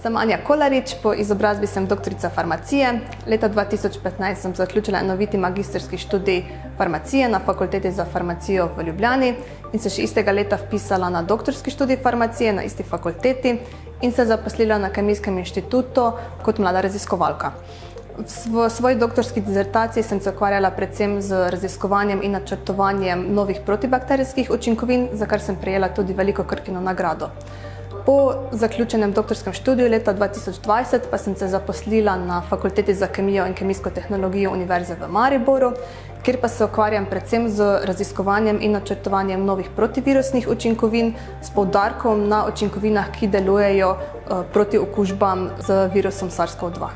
Sem Anja Kolarič, po izobrazbi sem doktorica farmacije. Leta 2015 sem zaključila enoviti magistrski študij farmacije na Fakulteti za farmacijo v Ljubljani in se še istega leta vpisala na doktorski študij farmacije na isti fakulteti in se zaposlila na Kemijskem inštitutu kot mlada raziskovalka. V svoji doktorski dizertaciji sem se ukvarjala predvsem z raziskovanjem in načrtovanjem novih protibakterijskih učinkovin, za kar sem prejela tudi veliko Krkino nagrado. Po zaključenem doktorskem študiju leta 2020 pa sem se zaposlila na Fakulteti za kemijo in kemijsko tehnologijo Univerze v Mariboru, kjer pa se ukvarjam predvsem z raziskovanjem in načrtovanjem novih protivirusnih učinkovin s poudarkom na učinkovinah, ki delujejo proti okužbam z virusom SARS-CoV-2.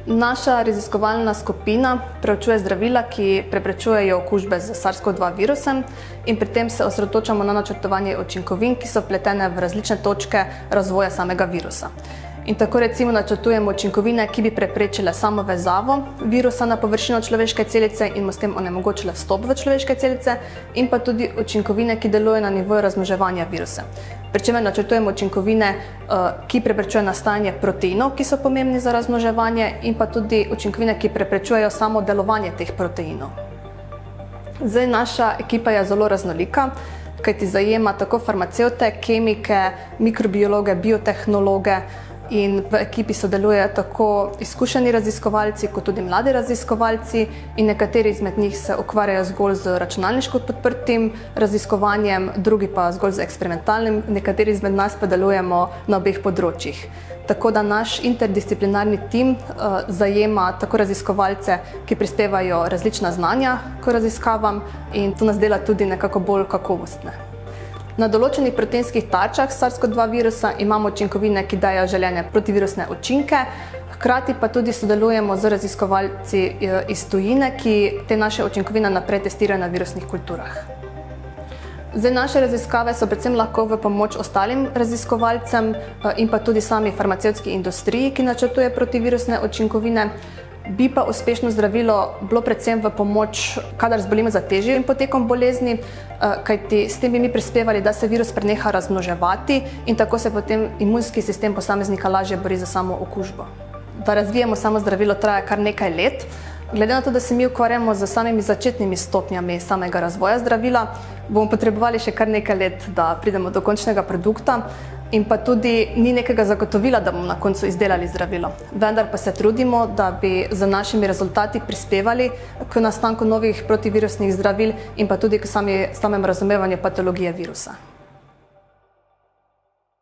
Naša raziskovalna skupina preučuje zdravila, ki preprečujejo okužbe z SARS-CoV-2 virusem in pri tem se osredotočamo na načrtovanje učinkovin, ki so vpletene v različne točke razvoja samega virusa. In tako recimo načrtujemo učinkovine, ki bi preprečile samo vezavo virusa na površino človeške celice in mu s tem onemogočile vstop v človeške celice, in pa tudi učinkovine, ki delujejo na nivoju razmnoževanja virusa. Pri čemer načrtujemo učinkovine, ki preprečujejo nastajanje proteinov, ki so pomembni za razmnoževanje, in pa tudi učinkovine, ki preprečujejo samo delovanje teh proteinov. Zdaj, naša ekipa je zelo raznolika, kajti zajema tako farmacevte, kemike, mikrobiologe, biotehnologe, in v ekipi sodelujejo tako izkušeni raziskovalci kot tudi mladi raziskovalci in nekateri izmed njih se ukvarjajo zgolj z računalniško podprtim raziskovanjem, drugi pa zgolj z eksperimentalnim, nekateri izmed nas pa delujemo na obeh področjih. Tako da naš interdisciplinarni tim zajema tako raziskovalce, ki prispevajo različna znanja k raziskavam, in to nas dela tudi nekako bolj kakovostne. Na določenih proteinskih tarčah SARS-CoV-2 virusa imamo učinkovine, ki dajo želene protivirusne učinke, hkrati pa tudi sodelujemo z raziskovalci iz tujine, ki te naše učinkovine naprej testirajo na virusnih kulturah. Zdaj, naše raziskave so predvsem lahko v pomoč ostalim raziskovalcem in pa tudi sami farmacevtski industriji, ki načrtuje protivirusne učinkovine. Bi pa uspešno zdravilo bilo predvsem v pomoč, kadar zbolimo za težjim potekom bolezni, kajti s tem bi mi prispevali, da se virus preneha razmnoževati in tako se potem imunski sistem posameznika lažje bori za samo okužbo. Da razvijamo samo zdravilo traja kar nekaj let. Glede na to, da se mi ukvarjamo z samimi začetnimi stopnjami samega razvoja zdravila, bomo potrebovali še kar nekaj let, da pridemo do končnega produkta, in pa tudi ni nekega zagotovila, da bomo na koncu izdelali zdravilo. Vendar pa se trudimo, da bi z našimi rezultati prispevali k nastanku novih protivirusnih zdravil in pa tudi k samem razumevanju patologije virusa.